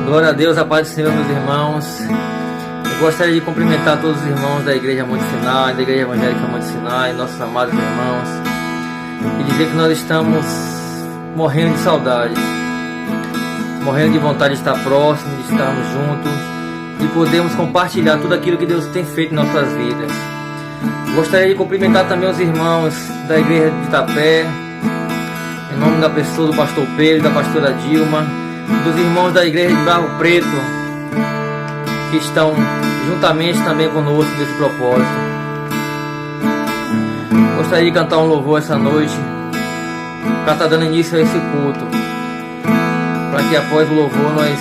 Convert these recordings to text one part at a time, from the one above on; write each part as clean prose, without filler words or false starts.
Glória a Deus, a paz do Senhor, meus irmãos. Eu gostaria de cumprimentar todos os irmãos da Igreja Monte Sinai, da Igreja Evangélica Monte Sinai, nossos amados irmãos, e dizer que nós estamos morrendo de saudade, morrendo de vontade de estar próximo, de estarmos juntos, de podermos compartilhar tudo aquilo que Deus tem feito em nossas vidas. Gostaria de cumprimentar também os irmãos da Igreja de Itapé, em nome da pessoa do pastor Pedro, da pastora Dilma, dos irmãos da Igreja de Barro Preto, que estão juntamente também conosco nesse propósito. Gostaria de cantar um louvor essa noite, para estar dando início a esse culto, para que após o louvor nós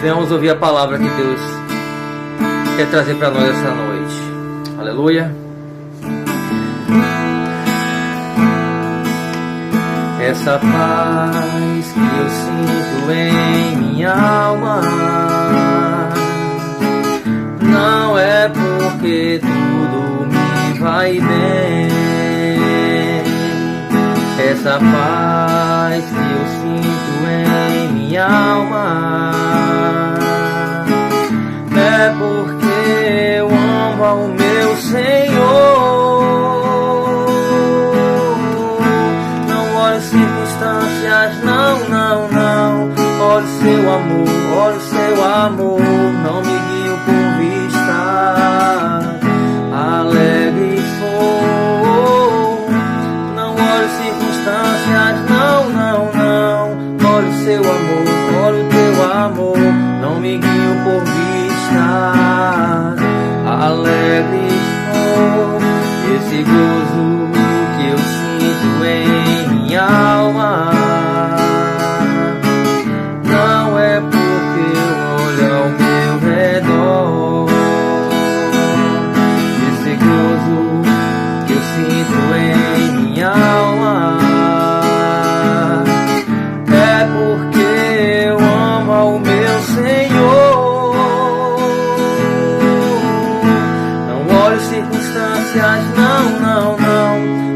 venhamos ouvir a palavra que Deus quer trazer para nós essa noite. Aleluia. Essa paz que eu sinto em minha alma não é porque tudo me vai bem. Essa paz que eu sinto em minha alma é porque eu amo ao meu Senhor. Circunstâncias, não. Olha o seu amor, não me guio por vista. Alegre sou. Não olhe circunstâncias, não. Olha o seu amor, olha o teu amor, não me guio por vista. Alegre sou. Esse gozo que eu sinto em minha alma não é porque eu olho ao meu redor. Esse gozo que eu sinto em minha alma é porque eu amo ao meu Senhor. Não olho circunstâncias, não.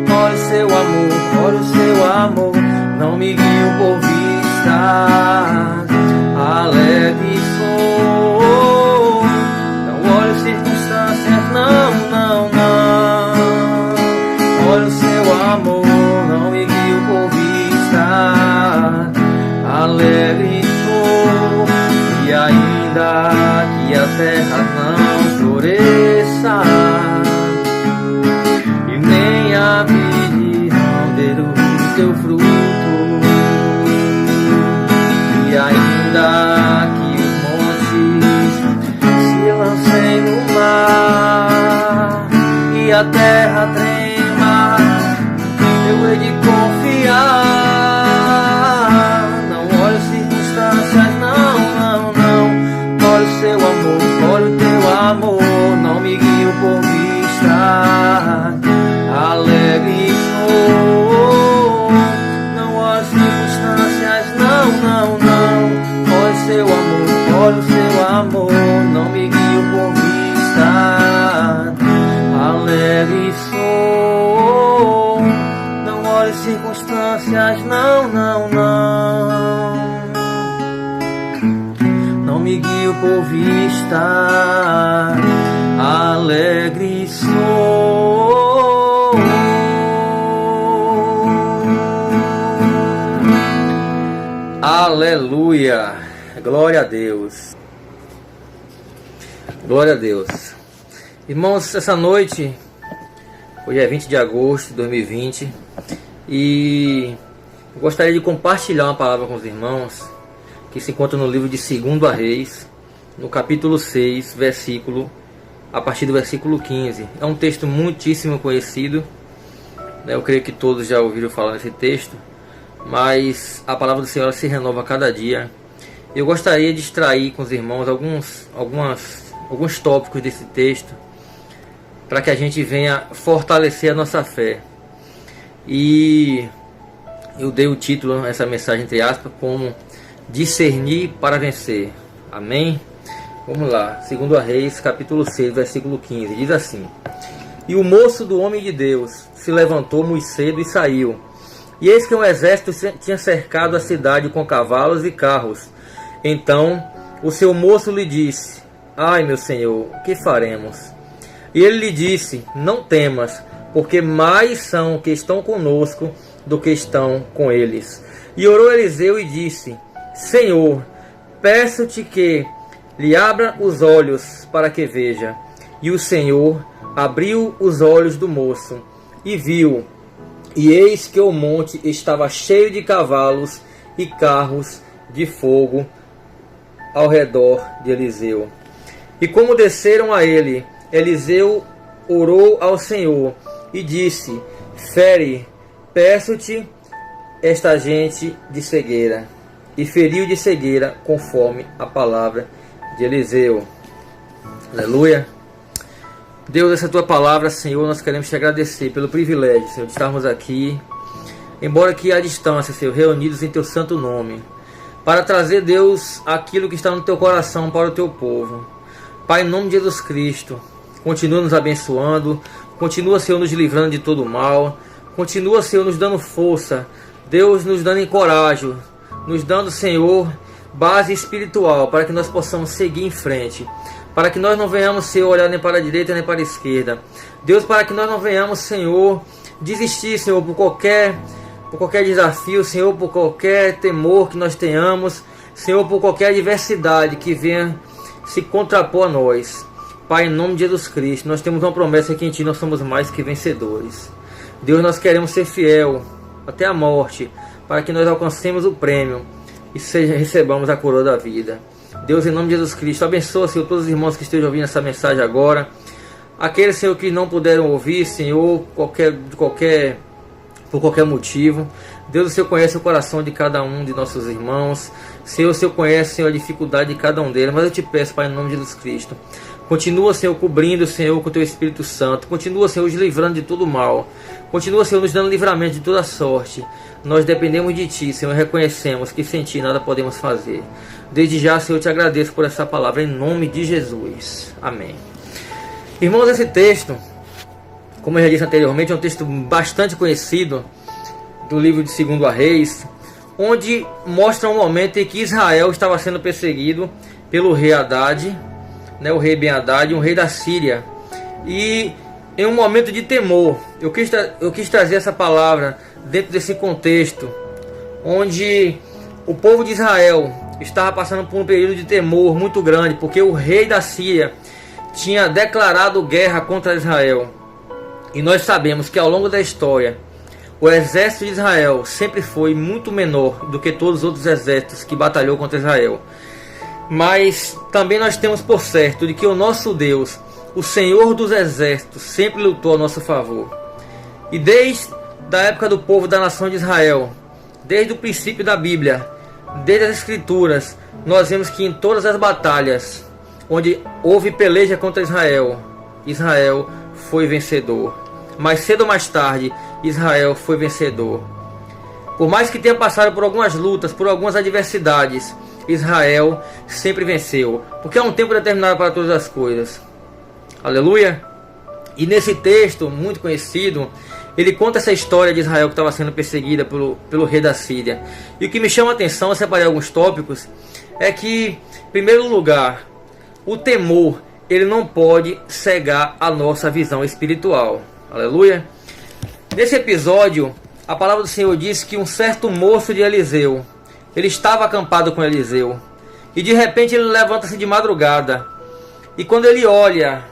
Olha o seu amor, olha o seu amor, não me guio por vista. Alegre sou. Não olho circunstâncias, não. Olha o seu amor, não me guio por vista. Alegre sou. E ainda que a terra não floresça e nem a vide não dê o seu fruto, e ainda que os montes se lancem no mar e a terra trema, eu hei de confiar. Não olhe circunstâncias, não. Olha o seu amor, olha o teu amor, não me guio por vista. Alegre sou. Não olhe circunstâncias, não. Olha seu amor, olha o seu amor, não me guio por vista. Alegre sou. Não olhe circunstâncias, não. Não me guio por vista. Alegre sou. Aleluia, glória a Deus, glória a Deus. Irmãos, essa noite, hoje é 20 de agosto de 2020, e eu gostaria de compartilhar uma palavra com os irmãos, que se encontra no livro de 2 Reis, no capítulo 6, a partir do versículo 15. É um texto muitíssimo conhecido, eu creio que todos já ouviram falar nesse texto, mas a palavra do Senhor se renova a cada dia. Eu gostaria de extrair com os irmãos alguns tópicos desse texto, para que a gente venha fortalecer a nossa fé. E eu dei o título a essa mensagem, entre aspas, como discernir para vencer. Amém? Vamos lá, 2 Reis, capítulo 6, versículo 15, diz assim: E o moço do homem de Deus se levantou muito cedo e saiu, E eis que um exército tinha cercado a cidade com cavalos e carros. Então o seu moço lhe disse: ai, meu senhor, o que faremos? E ele lhe disse: não temas, porque mais são que estão conosco do que estão com eles. E orou Eliseu e disse: Senhor, peço-te que lhe abra os olhos para que veja. E o Senhor abriu os olhos do moço e viu, e eis que o monte estava cheio de cavalos e carros de fogo ao redor de Eliseu. E como desceram a ele, Eliseu orou ao Senhor e disse: fere, peço-te, esta gente de cegueira. E feriu de cegueira conforme a palavra de Eliseu. Aleluia. Deus, essa tua palavra, Senhor, nós queremos te agradecer pelo privilégio, Senhor, de estarmos aqui, embora que à distância, Senhor, reunidos em teu santo nome, para trazer, Deus, aquilo que está no teu coração para o teu povo. Pai, em nome de Jesus Cristo, continua nos abençoando, continua, Senhor, nos livrando de todo mal, continua, Senhor, nos dando força, Deus, nos dando encorajo, nos dando, Senhor, base espiritual para que nós possamos seguir em frente, para que nós não venhamos, Senhor, olhar nem para a direita nem para a esquerda. Deus, para que nós não venhamos, Senhor, desistir, Senhor, por qualquer desafio, Senhor, por qualquer temor que nós tenhamos, Senhor, por qualquer adversidade que venha se contrapor a nós. Pai, em nome de Jesus Cristo, nós temos uma promessa que em Ti nós somos mais que vencedores. Deus, nós queremos ser fiel até a morte, para que nós alcancemos o prêmio e recebamos a coroa da vida. Deus, em nome de Jesus Cristo, abençoa, Senhor, todos os irmãos que estejam ouvindo essa mensagem agora. Aqueles, Senhor, que não puderam ouvir, Senhor, por qualquer motivo. Deus, o Senhor conhece o coração de cada um de nossos irmãos. Senhor, o Senhor conhece, Senhor, a dificuldade de cada um deles. Mas eu te peço, Pai, em nome de Jesus Cristo, continua, Senhor, cobrindo, Senhor, com o Teu Espírito Santo. Continua, Senhor, nos livrando de todo mal. Continua, Senhor, nos dando livramento de toda sorte. Nós dependemos de Ti, Senhor, e reconhecemos que sem Ti nada podemos fazer. Desde já, Senhor, eu te agradeço por essa palavra, em nome de Jesus. Amém. Irmãos, esse texto, como eu já disse anteriormente, é um texto bastante conhecido do livro de 2 Reis, onde mostra um momento em que Israel estava sendo perseguido pelo rei Haddad, o rei Ben-Hadad, um rei da Síria. E em um momento de temor, eu quis trazer essa palavra dentro desse contexto, onde o povo de Israel estava passando por um período de temor muito grande, porque o rei da Síria tinha declarado guerra contra Israel. E nós sabemos que ao longo da história, o exército de Israel sempre foi muito menor do que todos os outros exércitos que batalhou contra Israel. Mas também nós temos por certo de que o nosso Deus, o Senhor dos exércitos, sempre lutou a nosso favor. E desde a época do povo da nação de Israel, desde o princípio da Bíblia, desde as Escrituras, nós vemos que em todas as batalhas onde houve peleja contra Israel, Israel foi vencedor. Mais cedo ou mais tarde, Israel foi vencedor. Por mais que tenha passado por algumas lutas, por algumas adversidades, Israel sempre venceu, porque há um tempo determinado para todas as coisas. Aleluia! E nesse texto muito conhecido, ele conta essa história de Israel que estava sendo perseguida pelo rei da Síria. E o que me chama a atenção, eu separei alguns tópicos, é que, em primeiro lugar, o temor, ele não pode cegar a nossa visão espiritual. Aleluia! Nesse episódio, a palavra do Senhor diz que um certo moço de Eliseu, ele estava acampado com Eliseu, e de repente ele levanta-se de madrugada, e quando ele olha,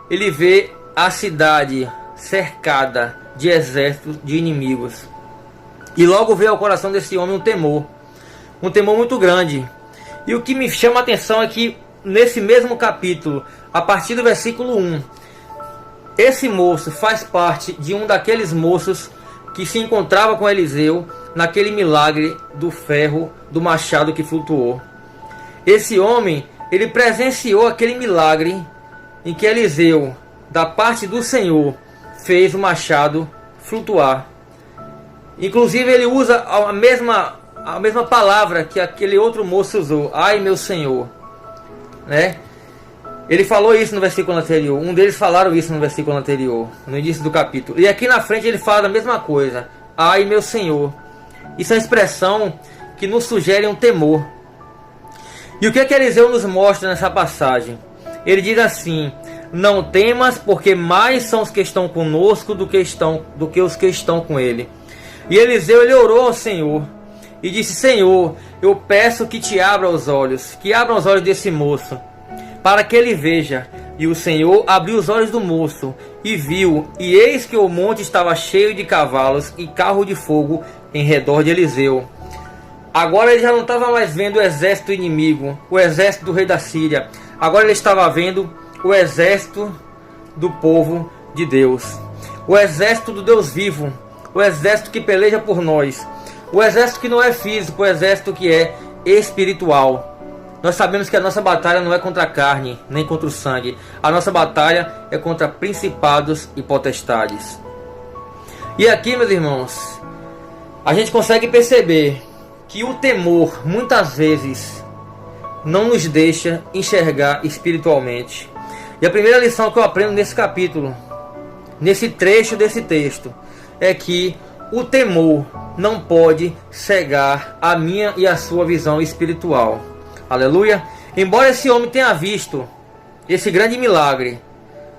ele vê a cidade cercada de exércitos de inimigos, e logo veio ao coração desse homem um temor muito grande. E o que me chama a atenção é que nesse mesmo capítulo, a partir do versículo 1, esse moço faz parte de um daqueles moços que se encontrava com Eliseu naquele milagre do ferro do machado que flutuou. Esse homem, ele presenciou aquele milagre em que Eliseu, da parte do Senhor, fez o machado flutuar. Inclusive ele usa a mesma palavra que aquele outro moço usou: ai, meu Senhor, né? Ele falou isso no versículo anterior. Um deles falaram isso no versículo anterior, no início do capítulo. E aqui na frente ele fala a mesma coisa: ai, meu Senhor. Isso é uma expressão que nos sugere um temor. E o que é que Eliseu nos mostra nessa passagem? Ele diz assim: não temas, porque mais são os que estão conosco do que os que estão com ele. E Eliseu, ele orou ao Senhor e disse: Senhor, eu peço que te abra os olhos, que abra os olhos desse moço, para que ele veja. E o Senhor abriu os olhos do moço e viu, e eis que o monte estava cheio de cavalos e carro de fogo em redor de Eliseu. Agora ele já não estava mais vendo o exército inimigo, o exército do rei da Síria. Agora ele estava vendo o exército do povo de Deus, o exército do Deus vivo, o exército que peleja por nós, o exército que não é físico, o exército que é espiritual. Nós sabemos que a nossa batalha não é contra a carne, nem contra o sangue. A nossa batalha é contra principados e potestades. E aqui, meus irmãos, a gente consegue perceber que o temor, muitas vezes, não nos deixa enxergar espiritualmente. E a primeira lição que eu aprendo nesse capítulo, nesse trecho desse texto, é que o temor não pode cegar a minha e a sua visão espiritual. Aleluia! Embora esse homem tenha visto esse grande milagre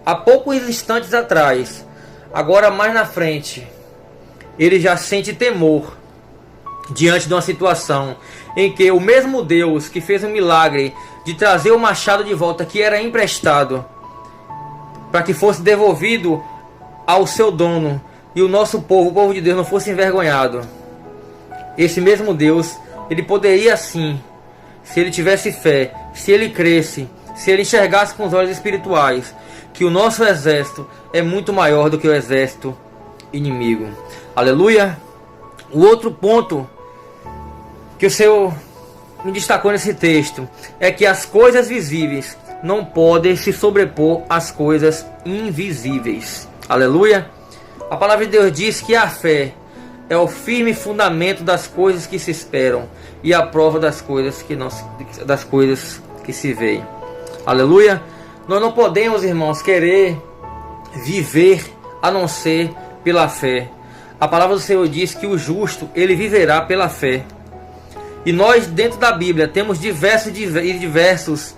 há poucos instantes atrás, agora mais na frente, ele já sente temor diante de uma situação em que o mesmo Deus que fez um milagre de trazer o machado de volta que era emprestado para que fosse devolvido ao seu dono e o nosso povo, o povo de Deus, não fosse envergonhado. Esse mesmo Deus, ele poderia sim, se ele tivesse fé, se ele cresce, se ele enxergasse com os olhos espirituais, que o nosso exército é muito maior do que o exército inimigo. Aleluia! O outro ponto que o Senhor me destacou nesse texto é que as coisas visíveis não podem se sobrepor às coisas invisíveis. Aleluia! A palavra de Deus diz que a fé é o firme fundamento das coisas que se esperam e a prova das coisas que se veem. Aleluia! Nós não podemos, irmãos, querer viver a não ser pela fé. A palavra do Senhor diz que o justo, ele viverá pela fé. E nós, dentro da Bíblia, temos diversos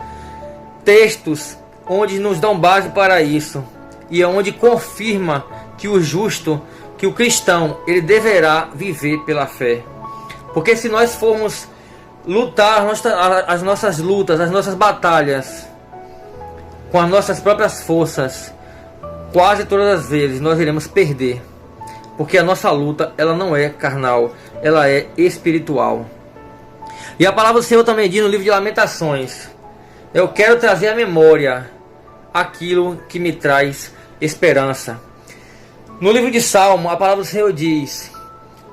textos onde nos dão base para isso. E é onde confirma que o justo, que o cristão, ele deverá viver pela fé. Porque se nós formos lutar as nossas lutas, as nossas batalhas com as nossas próprias forças, quase todas as vezes nós iremos perder. Porque a nossa luta, ela não é carnal, ela é espiritual. E a palavra do Senhor também diz no livro de Lamentações: eu quero trazer à memória aquilo que me traz esperança. No livro de Salmo, a palavra do Senhor diz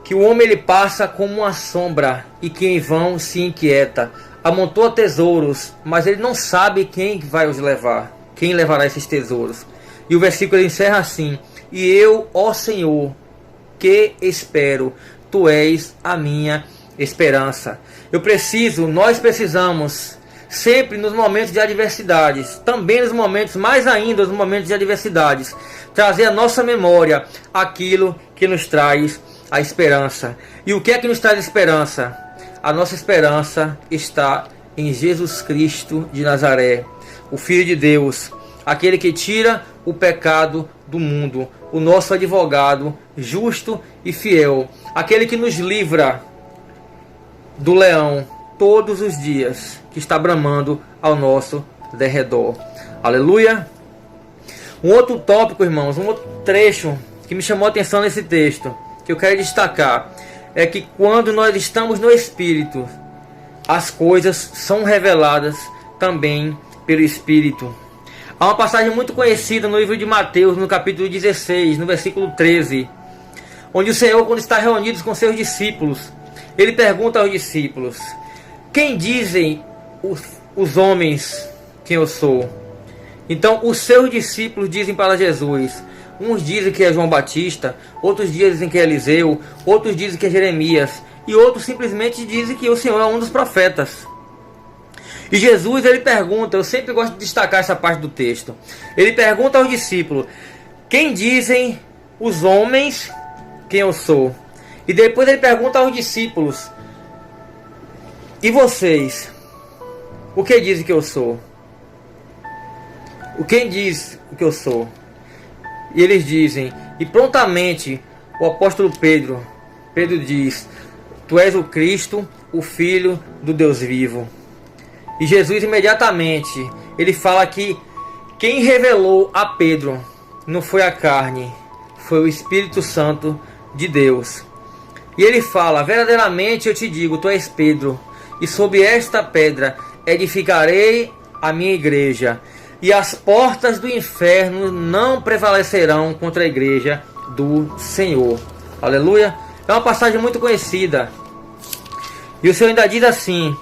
que o homem ele passa como uma sombra e que em vão se inquieta. Amontoa tesouros, mas ele não sabe quem vai os levar, quem levará esses tesouros. E o versículo ele encerra assim: e eu, ó Senhor, que espero, tu és a minha esperança. Nós precisamos sempre nos momentos de adversidades, também nos momentos, mais ainda nos momentos de adversidades, trazer à nossa memória aquilo que nos traz a esperança. E o que é que nos traz esperança? A nossa esperança está em Jesus Cristo de Nazaré, o Filho de Deus, aquele que tira o pecado do mundo, o nosso advogado justo e fiel, aquele que nos livra do leão todos os dias, que está bramando ao nosso derredor. Aleluia! Um outro tópico, irmãos, um outro trecho que me chamou a atenção nesse texto, que eu quero destacar, é que quando nós estamos no Espírito, as coisas são reveladas também pelo Espírito. Há uma passagem muito conhecida no livro de Mateus, no capítulo 16, no versículo 13, onde o Senhor, quando está reunido com seus discípulos, ele pergunta aos discípulos: quem dizem os homens quem eu sou? Então os seus discípulos dizem para Jesus: uns dizem que é João Batista, outros dizem que é Eliseu, outros dizem que é Jeremias, e outros simplesmente dizem que o Senhor é um dos profetas. E Jesus, ele pergunta, eu sempre gosto de destacar essa parte do texto, ele pergunta aos discípulos: quem dizem os homens quem eu sou? E depois ele pergunta aos discípulos: e vocês? o que dizem que eu sou? O quem diz o que eu sou? E eles dizem, e prontamente o apóstolo Pedro diz, tu és o Cristo, o Filho do Deus vivo. E Jesus imediatamente, ele fala que quem revelou a Pedro não foi a carne, foi o Espírito Santo de Deus. E ele fala, verdadeiramente eu te digo, tu és Pedro, e sobre esta pedra edificarei a minha igreja, e as portas do inferno não prevalecerão contra a igreja do Senhor. Aleluia. É uma passagem muito conhecida. E o Senhor ainda diz assim,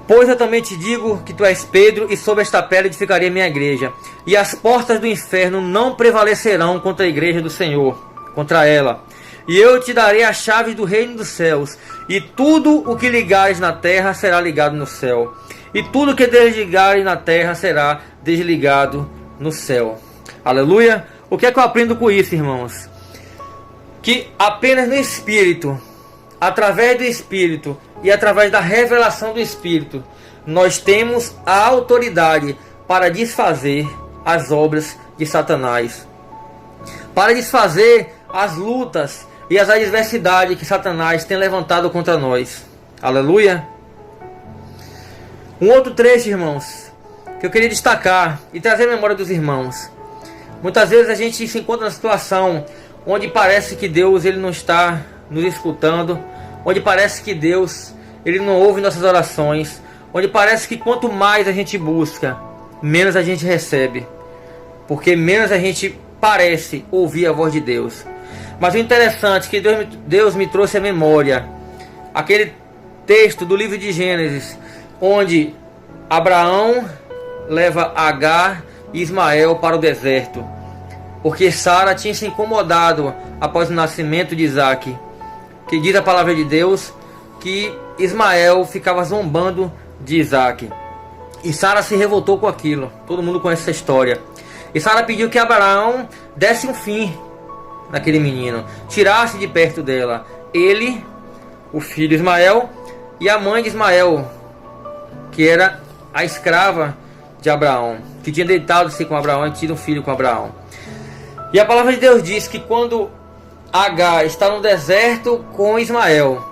pois eu também te digo que tu és Pedro, e sobre esta pedra edificarei a minha igreja, e as portas do inferno não prevalecerão contra a igreja do Senhor, contra ela. E eu te darei a chave do reino dos céus, e tudo o que ligares na terra será ligado no céu, e tudo o que desligares na terra será desligado no céu. Aleluia. O que é que eu aprendo com isso, irmãos? Que apenas no Espírito, através do Espírito e através da revelação do Espírito, nós temos a autoridade para desfazer as obras de Satanás, para desfazer as lutas e as adversidades que Satanás tem levantado contra nós. Aleluia. Um outro trecho, irmãos, que eu queria destacar e trazer a memória dos irmãos. Muitas vezes a gente se encontra na situação onde parece que Deus ele não está nos escutando, onde parece que Deus ele não ouve nossas orações, onde parece que quanto mais a gente busca, menos a gente recebe, porque menos a gente parece ouvir a voz de Deus. Mas o interessante é que Deus me trouxe à memória aquele texto do livro de Gênesis, onde Abraão leva Agar e Ismael para o deserto, porque Sara tinha se incomodado após o nascimento de Isaac, que diz a palavra de Deus que Ismael ficava zombando de Isaac, e Sara se revoltou com aquilo. Todo mundo conhece essa história. E Sara pediu que Abraão desse um fim naquele menino, tirasse de perto dela ele, o filho Ismael, e a mãe de Ismael, que era a escrava de Abraão, que tinha deitado-se com Abraão e tido um filho com Abraão. E a palavra de Deus diz que quando Agar está no deserto com Ismael,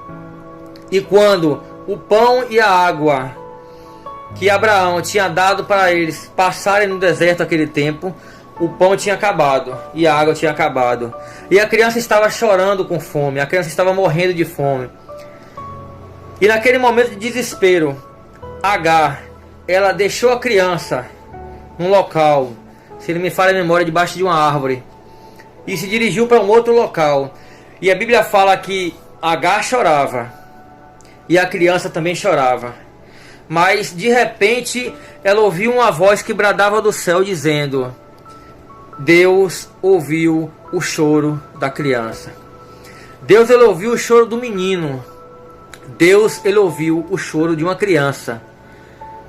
e quando o pão e a água que Abraão tinha dado para eles passarem no deserto aquele tempo, o pão tinha acabado e a água tinha acabado, e a criança estava chorando com fome, a criança estava morrendo de fome. E naquele momento de desespero, Agar, ela deixou a criança num local, se não me falha a memória, debaixo de uma árvore, e se dirigiu para um outro local. E a Bíblia fala que Agar chorava e a criança também chorava, mas de repente ela ouviu uma voz que bradava do céu dizendo: Deus ouviu o choro da criança. Deus ele ouviu o choro do menino. Deus ele ouviu o choro de uma criança.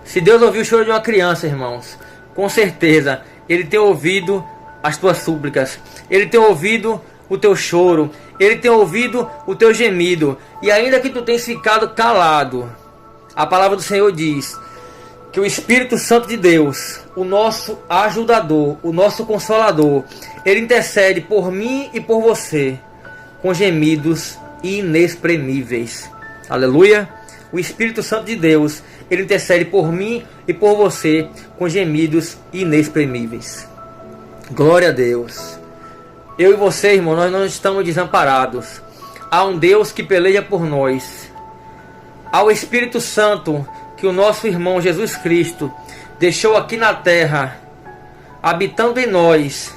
Se Deus ouviu o choro de uma criança, irmãos, com certeza Ele tem ouvido as tuas súplicas, Ele tem ouvido o teu choro, Ele tem ouvido o teu gemido. E ainda que tu tenhas ficado calado, a palavra do Senhor diz que o Espírito Santo de Deus, o nosso ajudador, o nosso consolador, Ele intercede por mim e por você com gemidos inexprimíveis. Aleluia! O Espírito Santo de Deus, Ele intercede por mim e por você com gemidos inexprimíveis. Glória a Deus. Eu e você, irmão, nós não estamos desamparados. Há um Deus que peleja por nós. Há o Espírito Santo que o nosso irmão Jesus Cristo deixou aqui na terra, habitando em nós.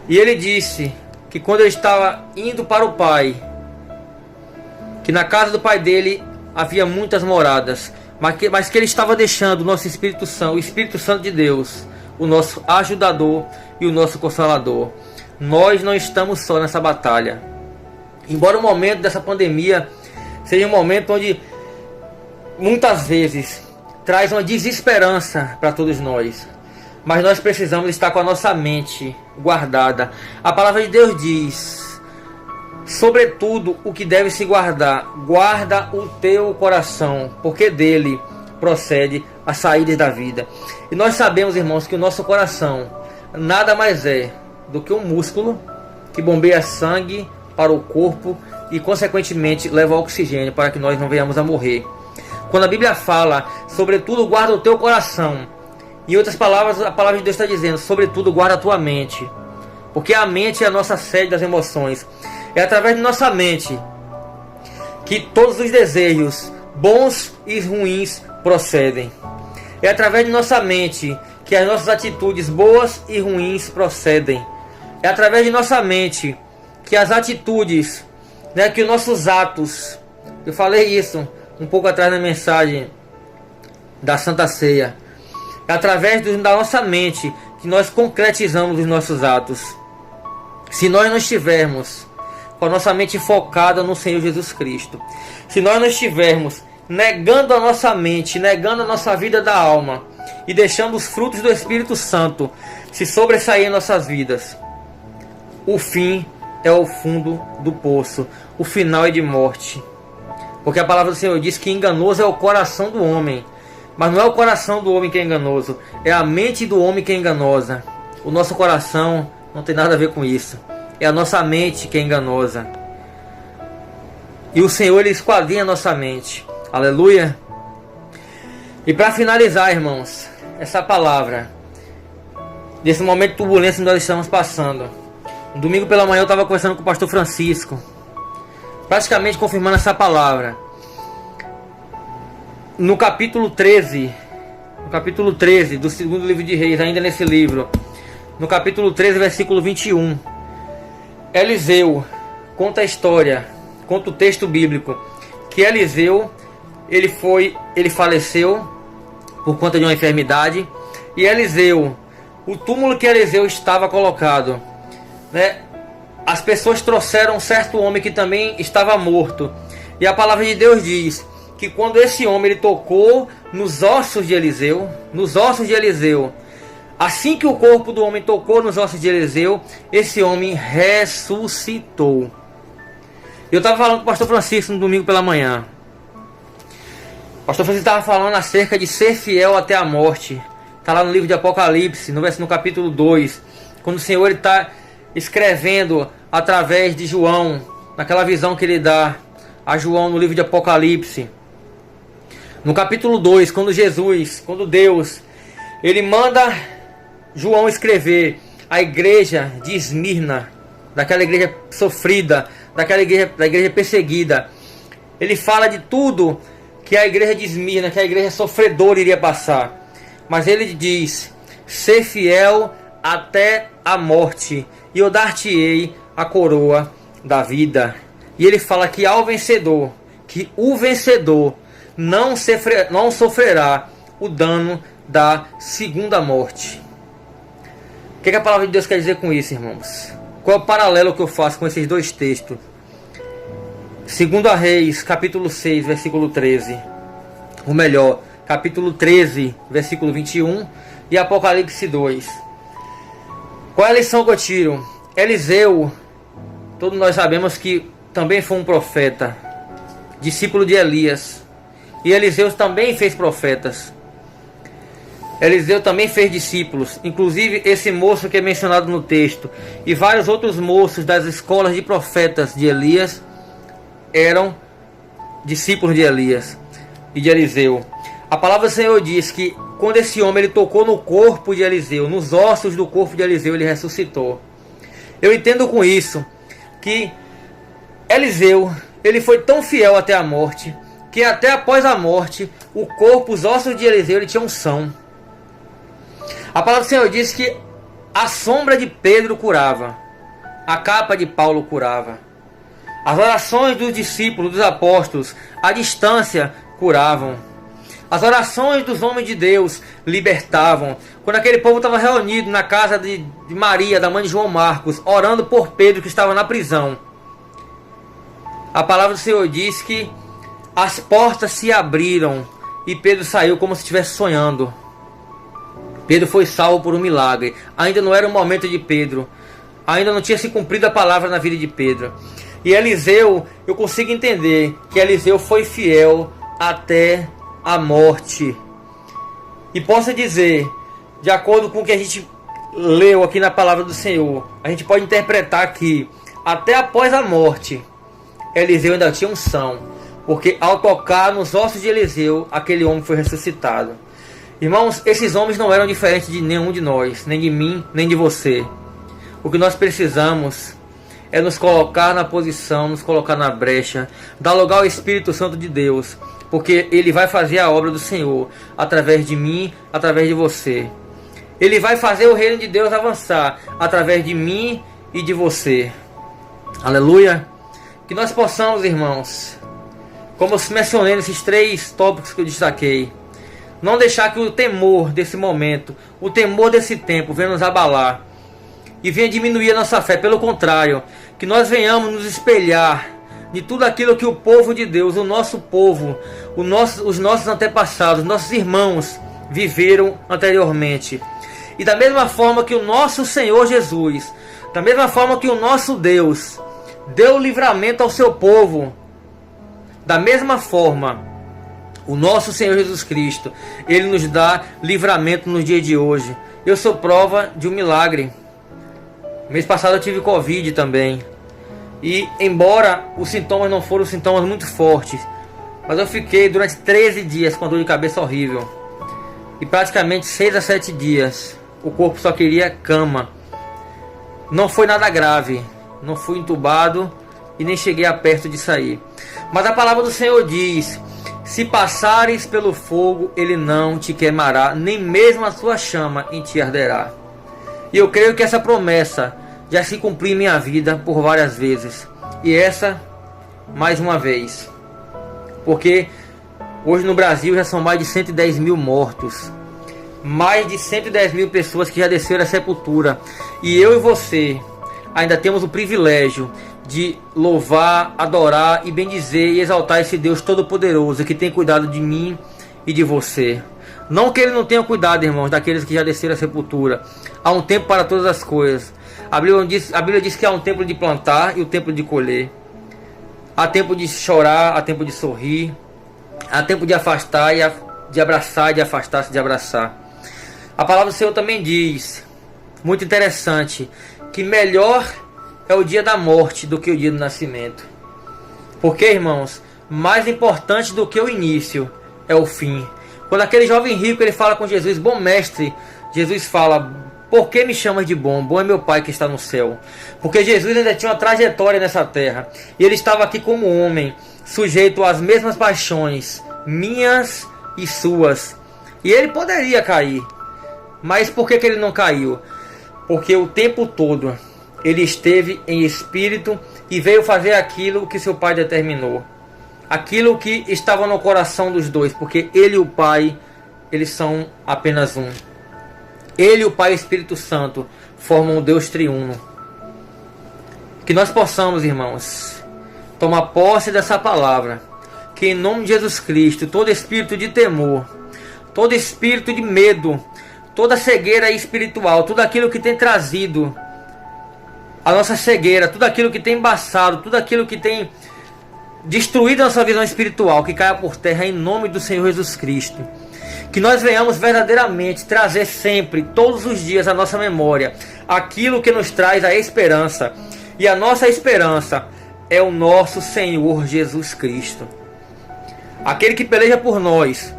E Ele disse que quando eu estava indo para o Pai, que na casa do Pai dele havia muitas moradas, mas que Ele estava deixando o nosso Espírito Santo, o Espírito Santo de Deus, o nosso ajudador e o nosso consolador. Nós não estamos só nessa batalha. Embora o momento dessa pandemia seja um momento onde muitas vezes traz uma desesperança para todos nós, mas nós precisamos estar com a nossa mente guardada. A palavra de Deus diz sobretudo o que deve se guardar, guarda o teu coração, porque dele procede as saídas da vida. E nós sabemos, irmãos, que o nosso coração nada mais é do que um músculo que bombeia sangue para o corpo e consequentemente leva oxigênio para que nós não venhamos a morrer. Quando a Bíblia fala, sobretudo guarda o teu coração, em outras palavras, a palavra de Deus está dizendo, sobretudo guarda a tua mente, porque a mente é a nossa sede das emoções. É através de nossa mente que todos os desejos bons e ruins procedem. É através de nossa mente que as nossas atitudes boas e ruins procedem. É através de nossa mente que as atitudes, que os nossos atos, eu falei isso um pouco atrás na mensagem da Santa Ceia, é através da nossa mente que nós concretizamos os nossos atos. Se nós não estivermos com a nossa mente focada no Senhor Jesus Cristo, se nós não estivermos negando a nossa mente, negando a nossa vida da alma e deixando os frutos do Espírito Santo se sobressair em nossas vidas, o fim é o fundo do poço, o final é de morte. Porque a palavra do Senhor diz que enganoso é o coração do homem, mas não é o coração do homem que é enganoso, é a mente do homem que é enganosa. O nosso coração não tem nada a ver com isso, é a nossa mente que é enganosa. E o Senhor, Ele esquadrinha a nossa mente. Aleluia. E para finalizar, irmãos, essa palavra, desse momento de turbulência que nós estamos passando, um domingo pela manhã eu estava conversando com o pastor Francisco, praticamente confirmando essa palavra. No capítulo 13 do segundo livro de Reis, ainda nesse livro, no capítulo 13, versículo 21, Eliseu conta a história, conta o texto bíblico, que Eliseu, ele faleceu por conta de uma enfermidade, e Eliseu, o túmulo que Eliseu estava colocado, as pessoas trouxeram um certo homem que também estava morto, e a palavra de Deus diz que quando esse homem ele tocou nos ossos de Eliseu, assim que o corpo do homem tocou nos ossos de Eliseu, esse homem ressuscitou. Eu estava falando com o pastor Francisco no domingo pela manhã. O pastor Francisco estava falando acerca de ser fiel até a morte. Está lá no livro de Apocalipse, no capítulo 2, quando o Senhor está escrevendo através de João, naquela visão que ele dá a João no livro de Apocalipse. No capítulo 2, quando Deus, ele manda João escrever a igreja de Esmirna, daquela igreja sofrida, da igreja perseguida. Ele fala de tudo que a igreja de Esmirna, que a igreja sofredora iria passar. Mas ele diz: ser fiel até a morte, e eu dar-te-ei a coroa da vida. E ele fala que que o vencedor não sofrerá o dano da segunda morte. O que a palavra de Deus quer dizer com isso, irmãos? Qual é o paralelo que eu faço com esses dois textos? 2 Reis, capítulo 6, versículo 13. Ou melhor, capítulo 13, versículo 21. E Apocalipse 2. Qual é a lição que eu tiro? Eliseu, todos nós sabemos que também foi um profeta, discípulo de Elias. E Eliseu também fez profetas. Eliseu também fez discípulos, inclusive esse moço que é mencionado no texto, e vários outros moços das escolas de profetas de Elias eram discípulos de Elias e de Eliseu. A palavra do Senhor diz que quando esse homem ele tocou no corpo de Eliseu, nos ossos do corpo de Eliseu, ele ressuscitou. Eu entendo com isso que Eliseu, ele foi tão fiel até a morte, que até após a morte, o corpo, os ossos de Eliseu, ele tinha unção. A palavra do Senhor diz que a sombra de Pedro curava, a capa de Paulo curava, as orações dos discípulos, dos apóstolos, à distância curavam, as orações dos homens de Deus libertavam. Quando aquele povo estava reunido na casa de Maria, da mãe de João Marcos, orando por Pedro que estava na prisão, a palavra do Senhor diz que as portas se abriram e Pedro saiu como se estivesse sonhando. Pedro foi salvo por um milagre. Ainda não era o momento de Pedro, ainda não tinha se cumprido a palavra na vida de Pedro. E Eliseu, eu consigo entender que Eliseu foi fiel até a morte. E posso dizer, de acordo com o que a gente leu aqui na palavra do Senhor, a gente pode interpretar que até após a morte, Eliseu ainda tinha unção, porque ao tocar nos ossos de Eliseu, aquele homem foi ressuscitado. Irmãos, esses homens não eram diferentes de nenhum de nós, nem de mim, nem de você. O que nós precisamos é nos colocar na posição, nos colocar na brecha, dar lugar ao Espírito Santo de Deus, porque Ele vai fazer a obra do Senhor através de mim, através de você. Ele vai fazer o reino de Deus avançar através de mim e de você. Aleluia! Que nós possamos, irmãos, como eu mencionei nesses 3 tópicos que eu destaquei, não deixar que o temor desse momento, o temor desse tempo venha nos abalar e venha diminuir a nossa fé. Pelo contrário, que nós venhamos nos espelhar de tudo aquilo que o povo de Deus, o nosso povo, os nossos antepassados, nossos irmãos viveram anteriormente. E da mesma forma que o nosso Senhor Jesus, da mesma forma que o nosso Deus deu livramento ao seu povo, da mesma forma, o nosso Senhor Jesus Cristo, Ele nos dá livramento no dia de hoje. Eu sou prova de um milagre. Mês passado eu tive Covid também. E embora os sintomas não foram sintomas muito fortes, mas eu fiquei durante 13 dias com dor de cabeça horrível. E praticamente 6 a 7 dias o corpo só queria cama. Não foi nada grave, não fui entubado e nem cheguei a perto de sair. Mas a palavra do Senhor diz: se passares pelo fogo, ele não te queimará, nem mesmo a sua chama em ti arderá. E eu creio que essa promessa já se cumpriu em minha vida por várias vezes. E essa, mais uma vez. Porque hoje no Brasil já são mais de 110 mil mortos. Mais de 110 mil pessoas que já desceram à sepultura. E eu e você ainda temos o privilégio de louvar, adorar e bendizer e exaltar esse Deus Todo-Poderoso que tem cuidado de mim e de você. Não que Ele não tenha cuidado, irmãos, daqueles que já desceram à sepultura. Há um tempo para todas as coisas. A Bíblia diz que há um tempo de plantar e o tempo de colher. Há tempo de chorar, há tempo de sorrir. Há tempo de afastar e de abraçar e de afastar-se de abraçar. A palavra do Senhor também diz, muito interessante, que melhor é o dia da morte do que o dia do nascimento. Porque, irmãos, mais importante do que o início é o fim. Quando aquele jovem rico ele fala com Jesus: bom mestre, Jesus fala: por que me chamas de bom? Bom é meu Pai que está no céu. Porque Jesus ainda tinha uma trajetória nessa terra. E ele estava aqui como homem, sujeito às mesmas paixões, minhas e suas. E ele poderia cair. Mas por que ele não caiu? Porque o tempo todo ele esteve em espírito e veio fazer aquilo que seu Pai determinou. Aquilo que estava no coração dos dois. Porque ele e o Pai, eles são apenas um. Ele e o Pai e o Espírito Santo formam o Deus triuno. Que nós possamos, irmãos, tomar posse dessa palavra. Que em nome de Jesus Cristo, todo espírito de temor, todo espírito de medo, toda cegueira espiritual, tudo aquilo que tem trazido a nossa cegueira, tudo aquilo que tem embaçado, tudo aquilo que tem destruído a nossa visão espiritual, que caia por terra em nome do Senhor Jesus Cristo. Que nós venhamos verdadeiramente trazer sempre, todos os dias, à nossa memória aquilo que nos traz a esperança. E a nossa esperança é o nosso Senhor Jesus Cristo, aquele que peleja por nós.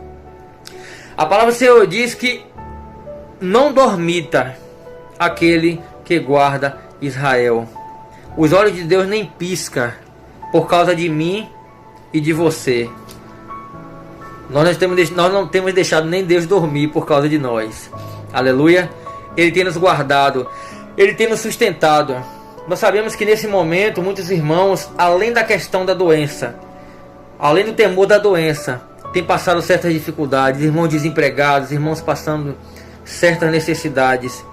A palavra do Senhor diz que não dormita aquele que guarda Israel. Os olhos de Deus nem piscam por causa de mim e de você. Nós não temos deixado nem Deus dormir por causa de nós. Aleluia. Ele tem nos guardado, Ele tem nos sustentado. Nós sabemos que nesse momento muitos irmãos, além da questão da doença, além do temor da doença, têm passado certas dificuldades. Irmãos desempregados, irmãos passando certas necessidades.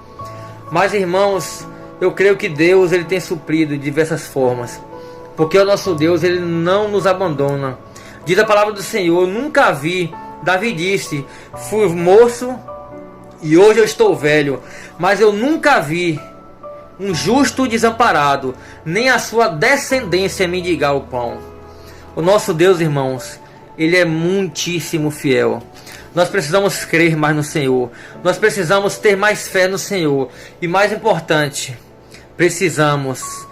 Mas, irmãos, eu creio que Deus ele tem suprido de diversas formas. Porque o nosso Deus ele não nos abandona. Diz a palavra do Senhor: nunca vi. Davi disse: fui moço e hoje eu estou velho, mas eu nunca vi um justo desamparado, nem a sua descendência mendigar o pão. O nosso Deus, irmãos, Ele é muitíssimo fiel. Nós precisamos crer mais no Senhor. Nós precisamos ter mais fé no Senhor. E mais importante, precisamos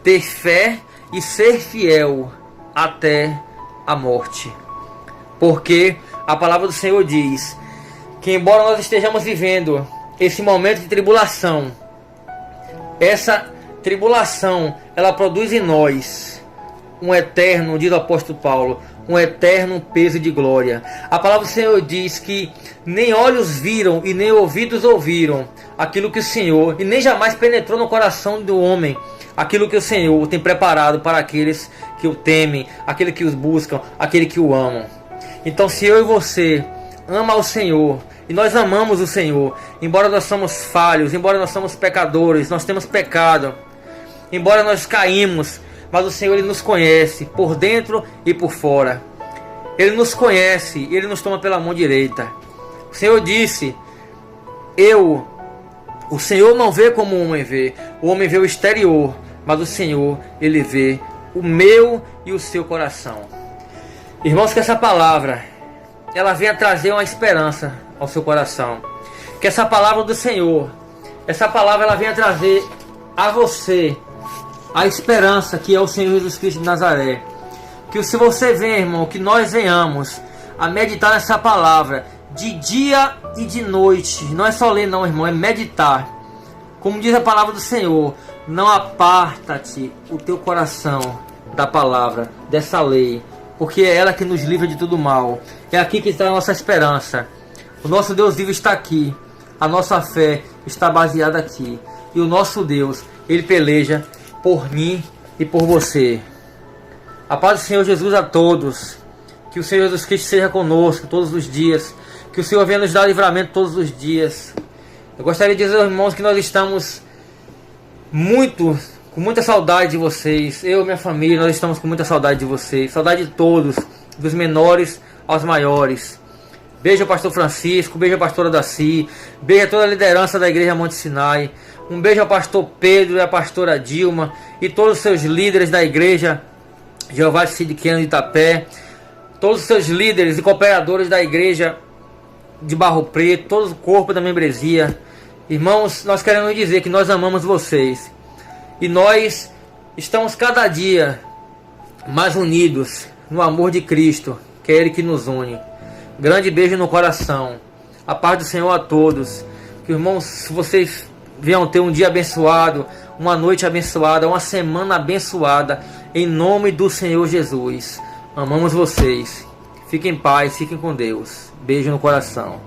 ter fé e ser fiel até a morte. Porque a palavra do Senhor diz que, embora nós estejamos vivendo esse momento de tribulação, essa tribulação, ela produz em nós um eterno, diz o apóstolo Paulo, um eterno peso de glória. A palavra do Senhor diz que nem olhos viram e nem ouvidos ouviram aquilo que o Senhor, e nem jamais penetrou no coração do homem, aquilo que o Senhor tem preparado para aqueles que o temem, aqueles que os buscam, aqueles que o amam. Então, se eu e você ama o Senhor, e nós amamos o Senhor, embora nós somos falhos, embora nós somos pecadores, nós temos pecado, embora nós caímos, mas o Senhor, Ele nos conhece por dentro e por fora. Ele nos conhece, Ele nos toma pela mão direita. O Senhor disse: o Senhor não vê como o homem vê. O homem vê o exterior, mas o Senhor, Ele vê o meu e o seu coração. Irmãos, que essa palavra, ela venha trazer uma esperança ao seu coração. Que essa palavra do Senhor, essa palavra, ela venha trazer a você a esperança que é o Senhor Jesus Cristo de Nazaré. Que se você vem, irmão, que nós venhamos a meditar nessa palavra de dia e de noite. Não é só ler não, irmão, é meditar. Como diz a palavra do Senhor: não aparta-te o teu coração da palavra, dessa lei, porque é ela que nos livra de todo mal. É aqui que está a nossa esperança. O nosso Deus vivo está aqui. A nossa fé está baseada aqui. E o nosso Deus, Ele peleja por mim e por você. A paz do Senhor Jesus a todos. Que o Senhor Jesus Cristo seja conosco todos os dias. Que o Senhor venha nos dar livramento todos os dias. Eu gostaria de dizer aos irmãos que nós estamos com muita saudade de vocês. Eu e minha família, nós estamos com muita saudade de vocês. Saudade de todos, dos menores aos maiores. Beijo ao pastor Francisco, beijo à pastora Daci, beijo a toda a liderança da igreja Monte Sinai. Um beijo ao pastor Pedro e à pastora Dilma e todos os seus líderes da igreja Jeová Sidqueno de Itapé, todos os seus líderes e cooperadores da igreja de Barro Preto, todo o corpo da membresia. Irmãos, nós queremos dizer que nós amamos vocês e nós estamos cada dia mais unidos no amor de Cristo, que é Ele que nos une. Grande beijo no coração. A paz do Senhor a todos. Que, irmãos, vocês venham ter um dia abençoado, uma noite abençoada, uma semana abençoada, em nome do Senhor Jesus. Amamos vocês. Fiquem em paz, fiquem com Deus. Beijo no coração.